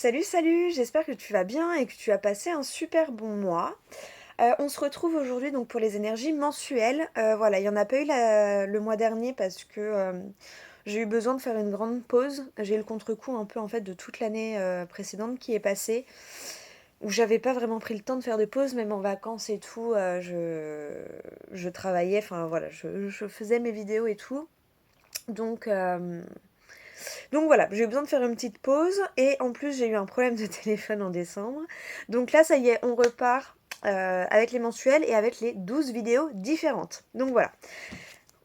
Salut, salut, j'espère que tu vas bien et que tu as passé un super bon mois. On se retrouve aujourd'hui donc pour les énergies mensuelles. Voilà, il n'y en a pas eu le mois dernier parce que j'ai eu besoin de faire une grande pause. J'ai eu le contre-coup un peu en fait de toute l'année précédente qui est passée, où j'avais pas vraiment pris le temps de faire de pause, même en vacances et tout. Je travaillais, enfin voilà, je faisais mes vidéos et tout. Donc, euh, donc voilà, j'ai eu besoin de faire une petite pause et en plus j'ai eu un problème de téléphone en décembre. Donc là ça y est, on repart avec les mensuels et avec les 12 vidéos différentes. Donc voilà,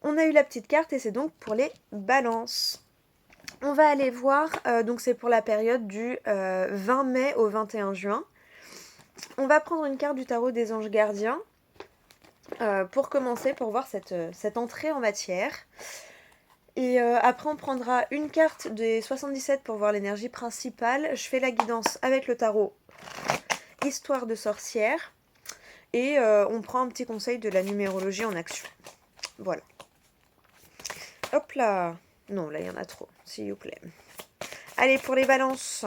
on a eu la petite carte et c'est donc pour les balances. On va aller voir, donc c'est pour la période du 20 mai au 21 juin. On va prendre une carte du tarot des anges gardiens pour commencer, pour voir cette entrée en matière. Et après, on prendra une carte des 77 pour voir l'énergie principale. Je fais la guidance avec le tarot Histoire de sorcière. Et on prend un petit conseil de la numérologie en action. Voilà. Hop là. Non, là, il y en a trop, s'il vous plaît. Allez, pour les balances.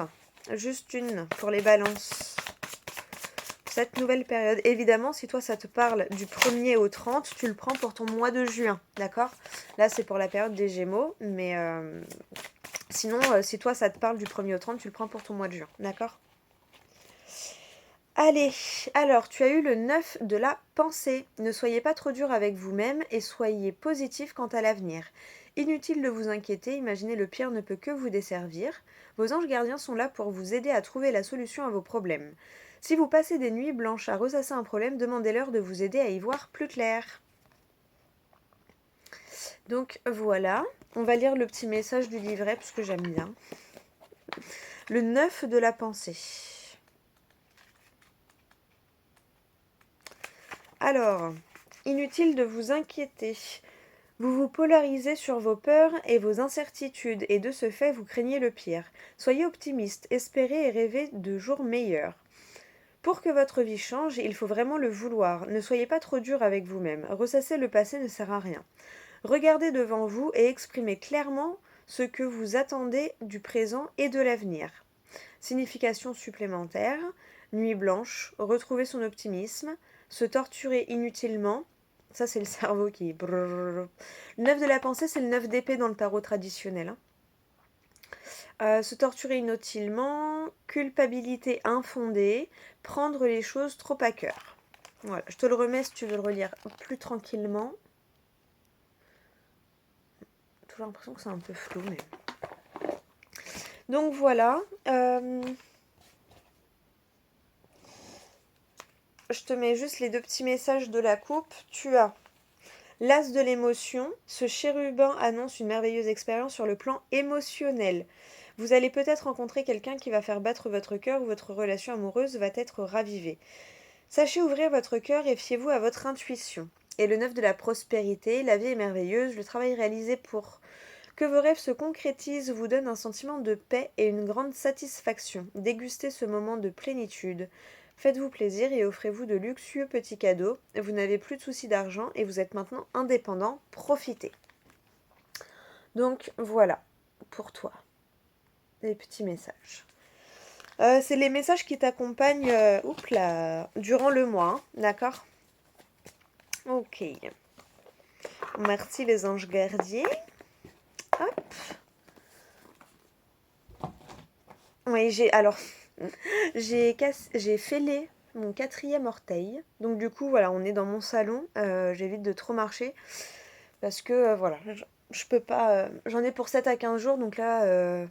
Juste une pour les balances. Cette nouvelle période. Évidemment, si toi, ça te parle du 1er au 30, tu le prends pour ton mois de juin. D'accord? Là, c'est pour la période des Gémeaux. Mais sinon, si toi, ça te parle du 1er au 30, tu le prends pour ton mois de juin. D'accord? Allez, alors tu as eu le 9 de la pensée. Ne soyez pas trop dur avec vous-même et soyez positif quant à l'avenir. Inutile de vous inquiéter, imaginez le pire ne peut que vous desservir. Vos anges gardiens sont là pour vous aider à trouver la solution à vos problèmes. Si vous passez des nuits blanches à ressasser un problème, demandez-leur de vous aider à y voir plus clair. Donc voilà, on va lire le petit message du livret parce que j'aime bien. Le 9 de la pensée. Alors, inutile de vous inquiéter. Vous vous polarisez sur vos peurs et vos incertitudes, et de ce fait vous craignez le pire. Soyez optimiste, espérez et rêvez de jours meilleurs. Pour que votre vie change, il faut vraiment le vouloir. Ne soyez pas trop dur avec vous-même. Ressasser le passé ne sert à rien. Regardez devant vous et exprimez clairement ce que vous attendez du présent et de l'avenir. Signification supplémentaire, nuit blanche, retrouver son optimisme, se torturer inutilement. Ça, c'est le cerveau qui... Le 9 de la pensée, c'est le 9 d'épée dans le tarot traditionnel. Se torturer inutilement, culpabilité infondée, prendre les choses trop à cœur. Voilà, je te le remets si tu veux le relire plus tranquillement. Toujours l'impression que c'est un peu flou, mais... Donc voilà. Je te mets juste les deux petits messages de la coupe. Tu as l'as de l'émotion. Ce chérubin annonce une merveilleuse expérience sur le plan émotionnel. Vous allez peut-être rencontrer quelqu'un qui va faire battre votre cœur ou votre relation amoureuse va être ravivée. Sachez ouvrir votre cœur et fiez-vous à votre intuition. Et le 9 de la prospérité, la vie est merveilleuse, le travail réalisé pour que vos rêves se concrétisent vous donne un sentiment de paix et une grande satisfaction. Dégustez ce moment de plénitude. Faites-vous plaisir et offrez-vous de luxueux petits cadeaux. Vous n'avez plus de soucis d'argent et vous êtes maintenant indépendant. Profitez. Donc voilà, pour toi, les petits messages. C'est les messages qui t'accompagnent durant le mois, hein, d'accord? Ok. Merci les anges gardiens. Hop. Oui, j'ai fêlé mon 4e orteil. Donc du coup, voilà, on est dans mon salon. J'évite de trop marcher parce que voilà, je peux pas. J'en ai pour 7 à 15 jours. Donc là,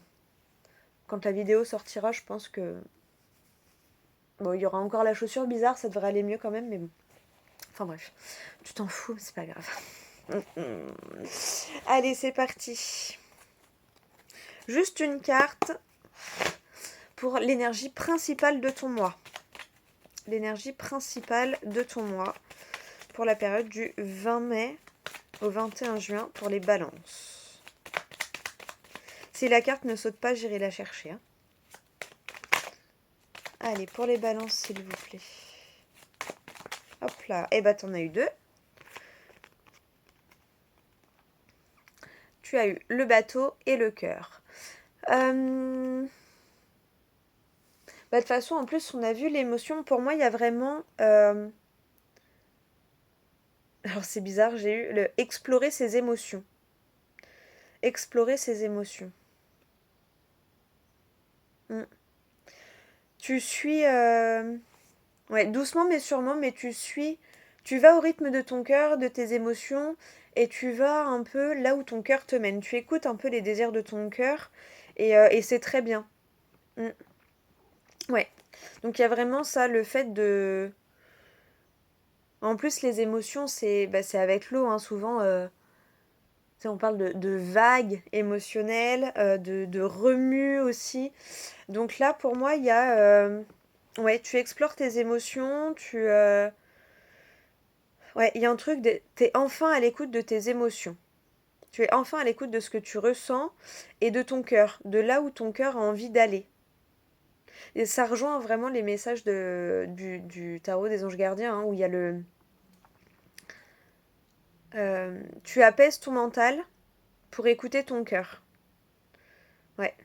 quand la vidéo sortira, je pense que bon, il y aura encore la chaussure bizarre. Ça devrait aller mieux quand même, mais bon. Enfin bref, tu t'en fous, c'est pas grave. Allez, c'est parti. Juste une carte pour l'énergie principale de ton mois. L'énergie principale de ton mois pour la période du 20 mai au 21 juin pour les balances. Si la carte ne saute pas, j'irai la chercher. Hein. Allez, pour les balances, s'il vous plaît. Hop là. Eh ben, t'en as eu 2. Tu as eu le bateau et le cœur. Bah, de toute façon, en plus, on a vu l'émotion. Pour moi, il y a vraiment... Alors, c'est bizarre, j'ai eu le explorer ses émotions. Explorer ses émotions. Mm. Tu suis... Ouais, doucement mais sûrement, mais tu suis... Tu vas au rythme de ton cœur, de tes émotions, et tu vas un peu là où ton cœur te mène. Tu écoutes un peu les désirs de ton cœur, et c'est très bien. Mm. Ouais. Donc il y a vraiment ça, le fait de... En plus, les émotions, c'est avec l'eau, hein, souvent. Tu sais, on parle de vagues émotionnelles, de remue aussi. Donc là, pour moi, il y a... ouais, tu explores tes émotions, ouais, il y a un truc, t'es enfin à l'écoute de tes émotions. Tu es enfin à l'écoute de ce que tu ressens et de ton cœur, de là où ton cœur a envie d'aller. Et ça rejoint vraiment les messages du tarot des anges gardiens, hein, où il y a le... tu apaises ton mental pour écouter ton cœur. Ouais.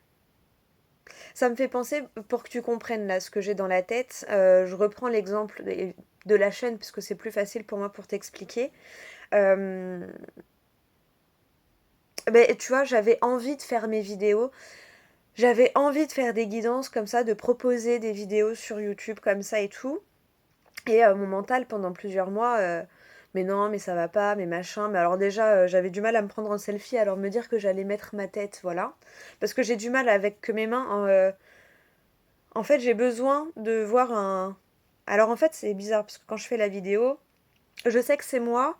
Ça me fait penser, pour que tu comprennes là ce que j'ai dans la tête, je reprends l'exemple de la chaîne, parce que c'est plus facile pour moi pour t'expliquer. Euh, ben, tu vois, j'avais envie de faire mes vidéos. J'avais envie de faire des guidances comme ça, de proposer des vidéos sur YouTube comme ça et tout. Et mon mental pendant plusieurs mois, mais non, mais ça va pas, mais machin. Mais alors déjà, j'avais du mal à me prendre en selfie, alors me dire que j'allais mettre ma tête, voilà. Parce que j'ai du mal avec que mes mains. Hein, en fait, j'ai besoin de voir un... Alors en fait, c'est bizarre, parce que quand je fais la vidéo, je sais que c'est moi,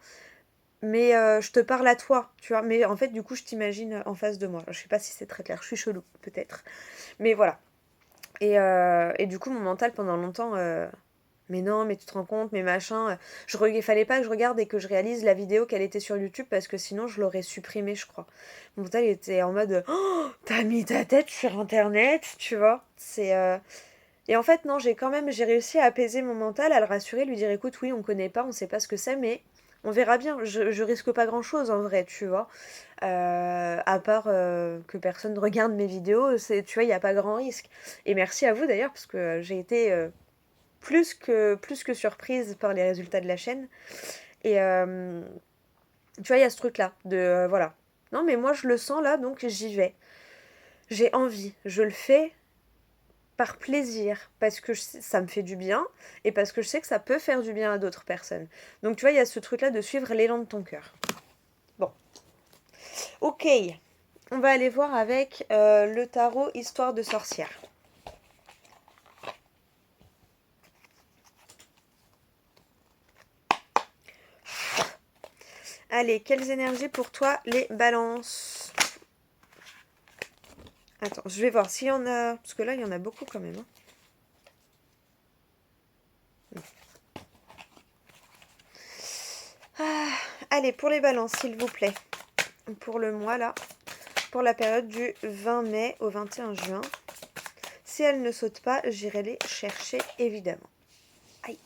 mais je te parle à toi, tu vois. Mais en fait, du coup, je t'imagine en face de moi. Je sais pas si c'est très clair, je suis chelou, peut-être. Mais voilà. Et du coup, mon mental, pendant longtemps, mais non, mais tu te rends compte, mais machin. Il fallait pas que je regarde et que je réalise la vidéo qu'elle était sur YouTube parce que sinon je l'aurais supprimée, je crois. Mon mental était en mode oh, t'as mis ta tête sur internet, tu vois. Et en fait, non, j'ai réussi à apaiser mon mental, à le rassurer, lui dire écoute, oui, on connaît pas, on sait pas ce que c'est, mais on verra bien. Je risque pas grand chose en vrai, tu vois. À part que personne ne regarde mes vidéos, tu vois, il n'y a pas grand risque. Et merci à vous d'ailleurs, parce que j'ai été plus que surprise par les résultats de la chaîne. Et tu vois, il y a ce truc-là, de voilà. Non, mais moi je le sens là, donc j'y vais. J'ai envie, je le fais par plaisir, parce que ça me fait du bien, et parce que je sais que ça peut faire du bien à d'autres personnes. Donc tu vois, il y a ce truc-là de suivre l'élan de ton cœur. Bon, ok, on va aller voir avec le tarot Histoire de sorcière. Allez, quelles énergies pour toi les balances? Attends, je vais voir s'il y en a... Parce que là, il y en a beaucoup quand même. Hein. Ah, allez, pour les balances, s'il vous plaît. Pour le mois, là. Pour la période du 20 mai au 21 juin. Si elles ne sautent pas, j'irai les chercher, évidemment. Aïe.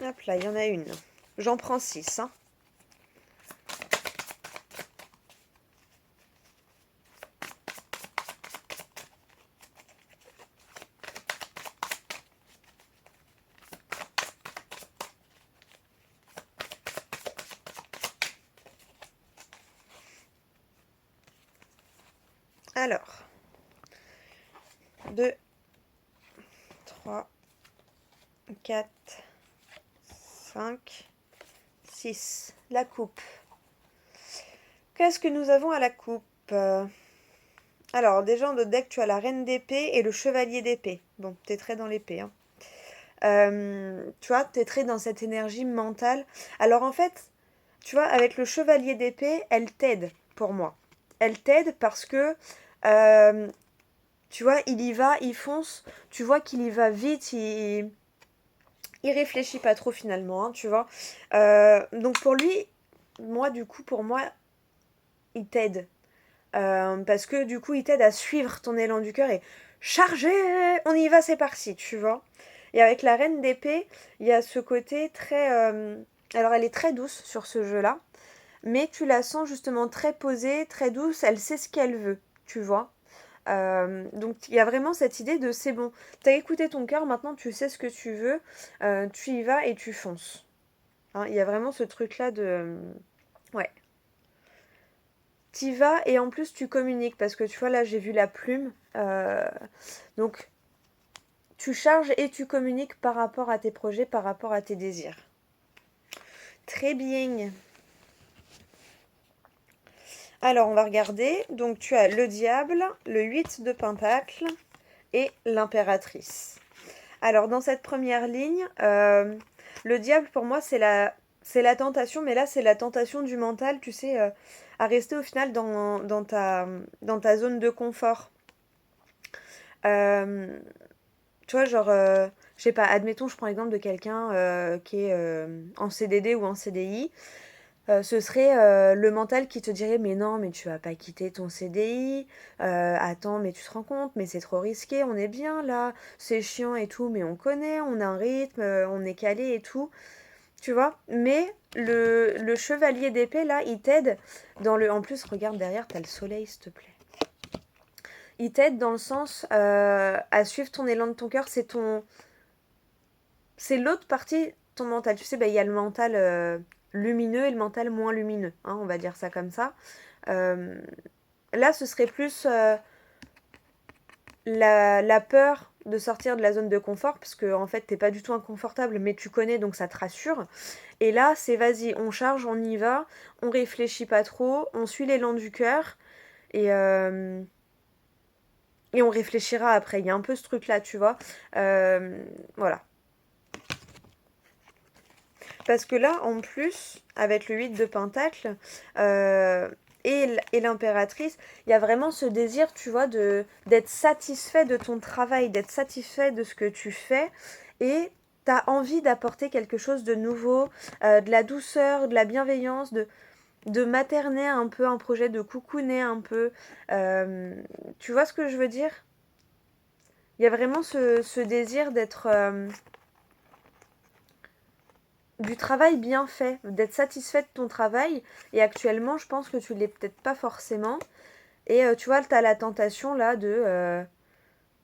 Hop là, il y en a une. J'en prends 6. Hein. Alors. 2, 3, 4, 5, 6. La coupe. Qu'est-ce que nous avons à la coupe? Alors, déjà, en notre deck, tu as la reine d'épée et le chevalier d'épée. Bon, t'es très dans l'épée. Hein. Tu vois, t'es très dans cette énergie mentale. Alors, en fait, tu vois, avec le chevalier d'épée, elle t'aide, pour moi. Elle t'aide parce que, tu vois, il y va, il fonce. Tu vois qu'il y va vite, il réfléchit pas trop finalement, hein, tu vois. Donc, pour lui, moi, du coup, pour moi, il t'aide. Parce que du coup, il t'aide à suivre ton élan du cœur et charger, on y va, c'est parti, tu vois. Et avec la reine d'épée, il y a ce côté très... alors, elle est très douce sur ce jeu-là. mais tu la sens justement très posée, très douce, elle sait ce qu'elle veut, tu vois. Donc il y a vraiment cette idée de c'est bon, t'as écouté ton cœur, maintenant tu sais ce que tu veux, tu y vas et tu fonces. Hein, il y a vraiment ce truc-là de... Ouais. T'y vas et en plus tu communiques parce que tu vois là j'ai vu la plume. Donc tu charges et tu communiques par rapport à tes projets, par rapport à tes désirs. Très bien. Alors on va regarder. Donc tu as le diable, le 8 de pentacle et l'impératrice. Alors dans cette première ligne, le diable pour moi c'est la tentation, mais là c'est la tentation du mental, tu sais, à rester au final dans ta zone de confort. Euh, Tu vois, genre, je sais pas, admettons, je prends l'exemple de quelqu'un qui est en CDD ou en CDI. Ce serait le mental qui te dirait, mais non, mais tu vas pas quitter ton CDI. Attends, mais tu te rends compte, mais c'est trop risqué, on est bien là. C'est chiant et tout, mais on connaît, on a un rythme, on est calé et tout. Tu vois? Mais le chevalier d'épée, là, il t'aide dans le... En plus, regarde derrière, t'as le soleil, s'il te plaît. Il t'aide dans le sens à suivre ton élan de ton cœur. C'est l'autre partie, ton mental. Tu sais, bah, il y a le mental lumineux et le mental moins lumineux. Hein, on va dire ça comme ça. Euh, Là, ce serait plus la peur de sortir de la zone de confort, parce que en fait, t'es pas du tout inconfortable, mais tu connais, donc ça te rassure. Et là, c'est vas-y, on charge, on y va, on réfléchit pas trop, on suit l'élan du cœur, et, euh, et on réfléchira après. Il y a un peu ce truc-là, tu vois. Voilà. Parce que là, en plus, avec le 8 de Pentacle et l'impératrice, il y a vraiment ce désir, tu vois, d'être satisfait de ton travail, d'être satisfait de ce que tu fais. Et tu as envie d'apporter quelque chose de nouveau, de la douceur, de la bienveillance, de materner un peu un projet, de coucouner un peu. Euh, Tu vois ce que je veux dire? Il y a vraiment ce désir d'être... du travail bien fait, d'être satisfait de ton travail. Et actuellement, je pense que tu l'es peut-être pas forcément. Et tu vois, tu as la tentation là de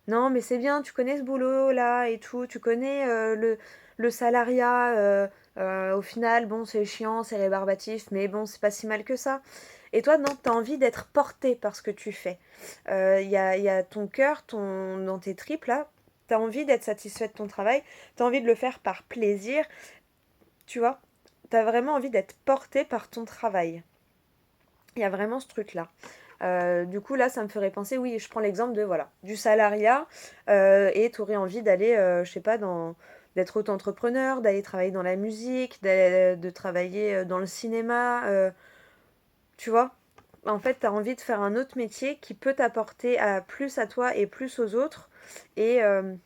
non, mais c'est bien, tu connais ce boulot là et tout, tu connais le salariat. Au final, bon, c'est chiant, c'est rébarbatif, mais bon, c'est pas si mal que ça. Et toi, non, tu as envie d'être porté par ce que tu fais. Il y a ton cœur, dans tes tripes là. Tu as envie d'être satisfait de ton travail, tu as envie de le faire par plaisir, tu vois, t'as vraiment envie d'être porté par ton travail. Il y a vraiment ce truc-là. Du coup, là, ça me ferait penser, oui, je prends l'exemple de, voilà, du salariat, et tu aurais envie d'aller, je sais pas, d'être auto-entrepreneur, d'aller travailler dans la musique, de travailler dans le cinéma, tu vois. En fait, tu as envie de faire un autre métier qui peut t'apporter plus à toi et plus aux autres. Et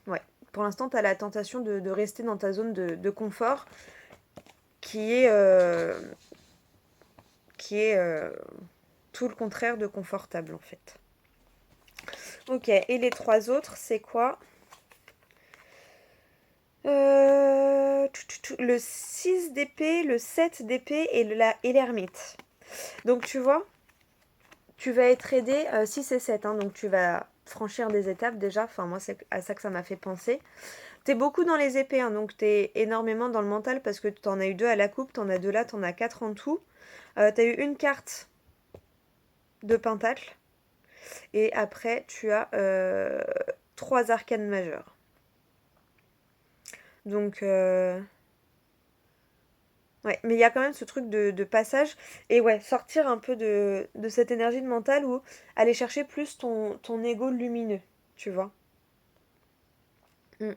ouais, pour l'instant, tu as la tentation de rester dans ta zone de confort qui est, euh, qui est tout le contraire de confortable en fait. Ok, et les trois autres, c'est quoi? Le 6 d'épée, le 7 d'épée et l'ermite. Donc tu vois, tu vas être aidé 6 et 7, hein, donc tu vas franchir des étapes déjà. Enfin, moi, c'est à ça que ça m'a fait penser. T'es beaucoup dans les épées, hein, donc t'es énormément dans le mental parce que t'en as eu deux à la coupe, t'en as deux là, t'en as quatre en tout. T'as eu une carte de pentacle. Et après, tu as trois arcanes majeures. Donc, ouais, mais il y a quand même ce truc de passage. Et ouais, sortir un peu de cette énergie de mental ou aller chercher plus ton ego lumineux, tu vois. Mm.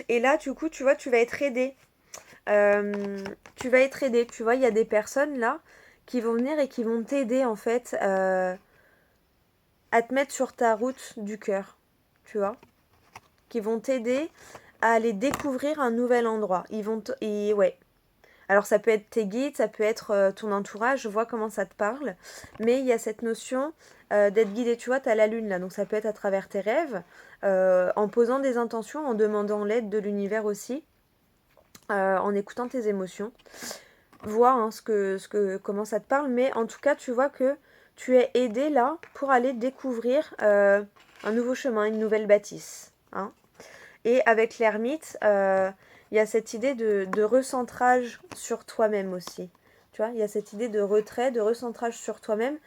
Et là, du coup, tu vois, tu vas être aidé. Tu vas être aidé. Tu vois, il y a des personnes là qui vont venir et qui vont t'aider en fait à te mettre sur ta route du cœur, tu vois. Qui vont t'aider à aller découvrir un nouvel endroit. Et ouais. Alors ça peut être tes guides, ça peut être ton entourage, je vois comment ça te parle. Mais il y a cette notion d'être guidé, tu vois, tu as la lune là, donc ça peut être à travers tes rêves, en posant des intentions, en demandant l'aide de l'univers aussi, en écoutant tes émotions. vois hein, comment ça te parle, mais en tout cas, tu vois que tu es aidé là pour aller découvrir un nouveau chemin, une nouvelle bâtisse. Hein. Et avec l'ermite, il y a cette idée de recentrage sur toi-même aussi. Tu vois, il y a cette idée de retrait, de recentrage sur toi-même,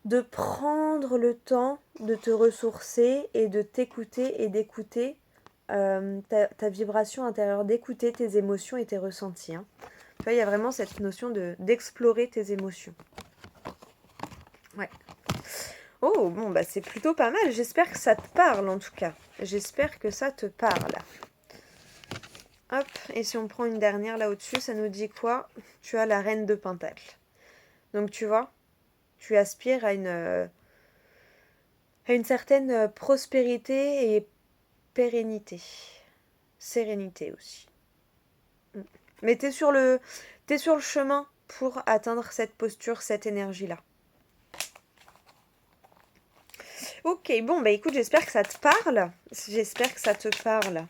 de prendre le temps de te ressourcer et de t'écouter et d'écouter ta vibration intérieure, d'écouter tes émotions et tes ressentis. Hein. Tu vois, il y a vraiment cette notion d'explorer tes émotions. Ouais. Oh, bon, bah c'est plutôt pas mal. J'espère que ça te parle en tout cas. J'espère que ça te parle. Hop, et si on prend une dernière là au-dessus, ça nous dit quoi? Tu as la reine de Pentacle. Donc tu vois, tu aspires à une certaine prospérité et pérennité. Sérénité aussi. Mais t'es sur le chemin pour atteindre cette posture, cette énergie-là. Ok, bon, bah écoute, j'espère que ça te parle. J'espère que ça te parle.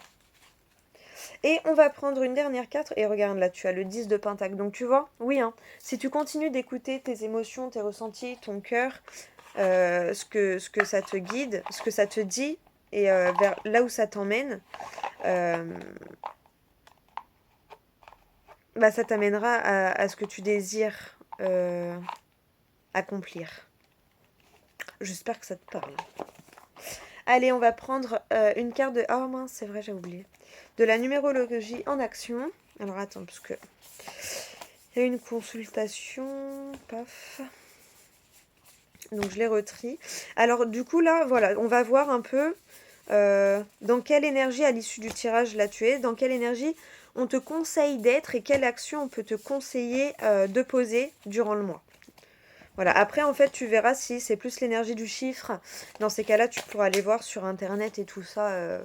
Et on va prendre une dernière carte. Et regarde là, tu as le 10 de Pentacle. Donc tu vois, oui, hein, si tu continues d'écouter tes émotions, tes ressentis, ton cœur, ce que ça te guide, ce que ça te dit, et vers là où ça t'emmène, bah, ça t'amènera à ce que tu désires accomplir. J'espère que ça te parle. Allez, on va prendre une carte de... Oh mince, c'est vrai, j'ai oublié. De la numérologie en action. Alors attends, parce que... Il y a une consultation. Paf. Donc je les retrie. Alors du coup là, voilà, on va voir un peu dans quelle énergie à l'issue du tirage là tu es, dans quelle énergie on te conseille d'être et quelle action on peut te conseiller de poser durant le mois. Voilà, après en fait tu verras si c'est plus l'énergie du chiffre. Dans ces cas-là, tu pourras aller voir sur internet et tout ça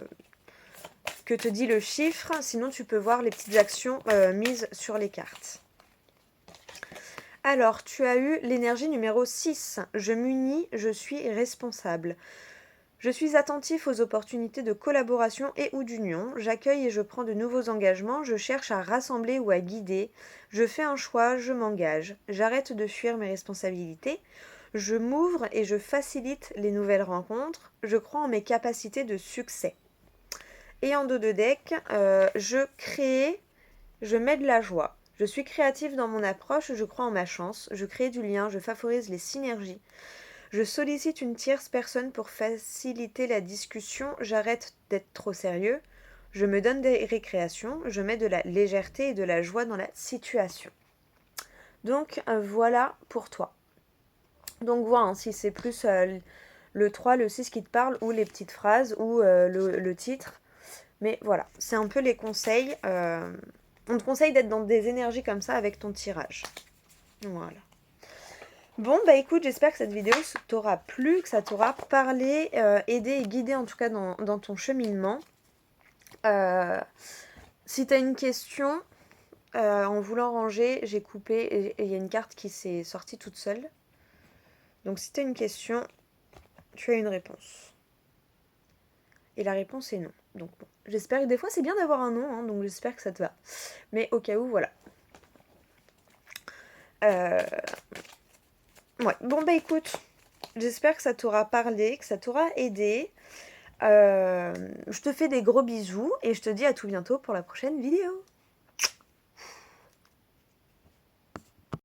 que te dit le chiffre. Sinon tu peux voir les petites actions mises sur les cartes. Alors, tu as eu l'énergie numéro 6. Je m'unis, je suis responsable. Je suis attentif aux opportunités de collaboration et ou d'union. J'accueille et je prends de nouveaux engagements. Je cherche à rassembler ou à guider. Je fais un choix, je m'engage. J'arrête de fuir mes responsabilités. Je m'ouvre et je facilite les nouvelles rencontres. Je crois en mes capacités de succès. Et en dos de deck, je crée, je mets de la joie. Je suis créative dans mon approche, je crois en ma chance, je crée du lien, je favorise les synergies. Je sollicite une tierce personne pour faciliter la discussion, j'arrête d'être trop sérieux. Je me donne des récréations, je mets de la légèreté et de la joie dans la situation. Donc voilà pour toi. Donc voilà, hein, si c'est plus le 3, le 6 qui te parle, ou les petites phrases, ou le titre. Mais voilà, c'est un peu les conseils. On te conseille d'être dans des énergies comme ça avec ton tirage. Voilà. Bon, bah écoute, j'espère que cette vidéo t'aura plu, que ça t'aura parlé, aidé et guidé en tout cas dans ton cheminement. Si t'as une question, en voulant ranger, j'ai coupé et il y a une carte qui s'est sortie toute seule. Donc si t'as une question, tu as une réponse. Et la réponse est non. Donc bon, j'espère que des fois c'est bien d'avoir un non, hein, donc j'espère que ça te va. Mais au cas où, voilà. Ouais, bon bah écoute, j'espère que ça t'aura parlé, que ça t'aura aidé. Je te fais des gros bisous et je te dis à tout bientôt pour la prochaine vidéo.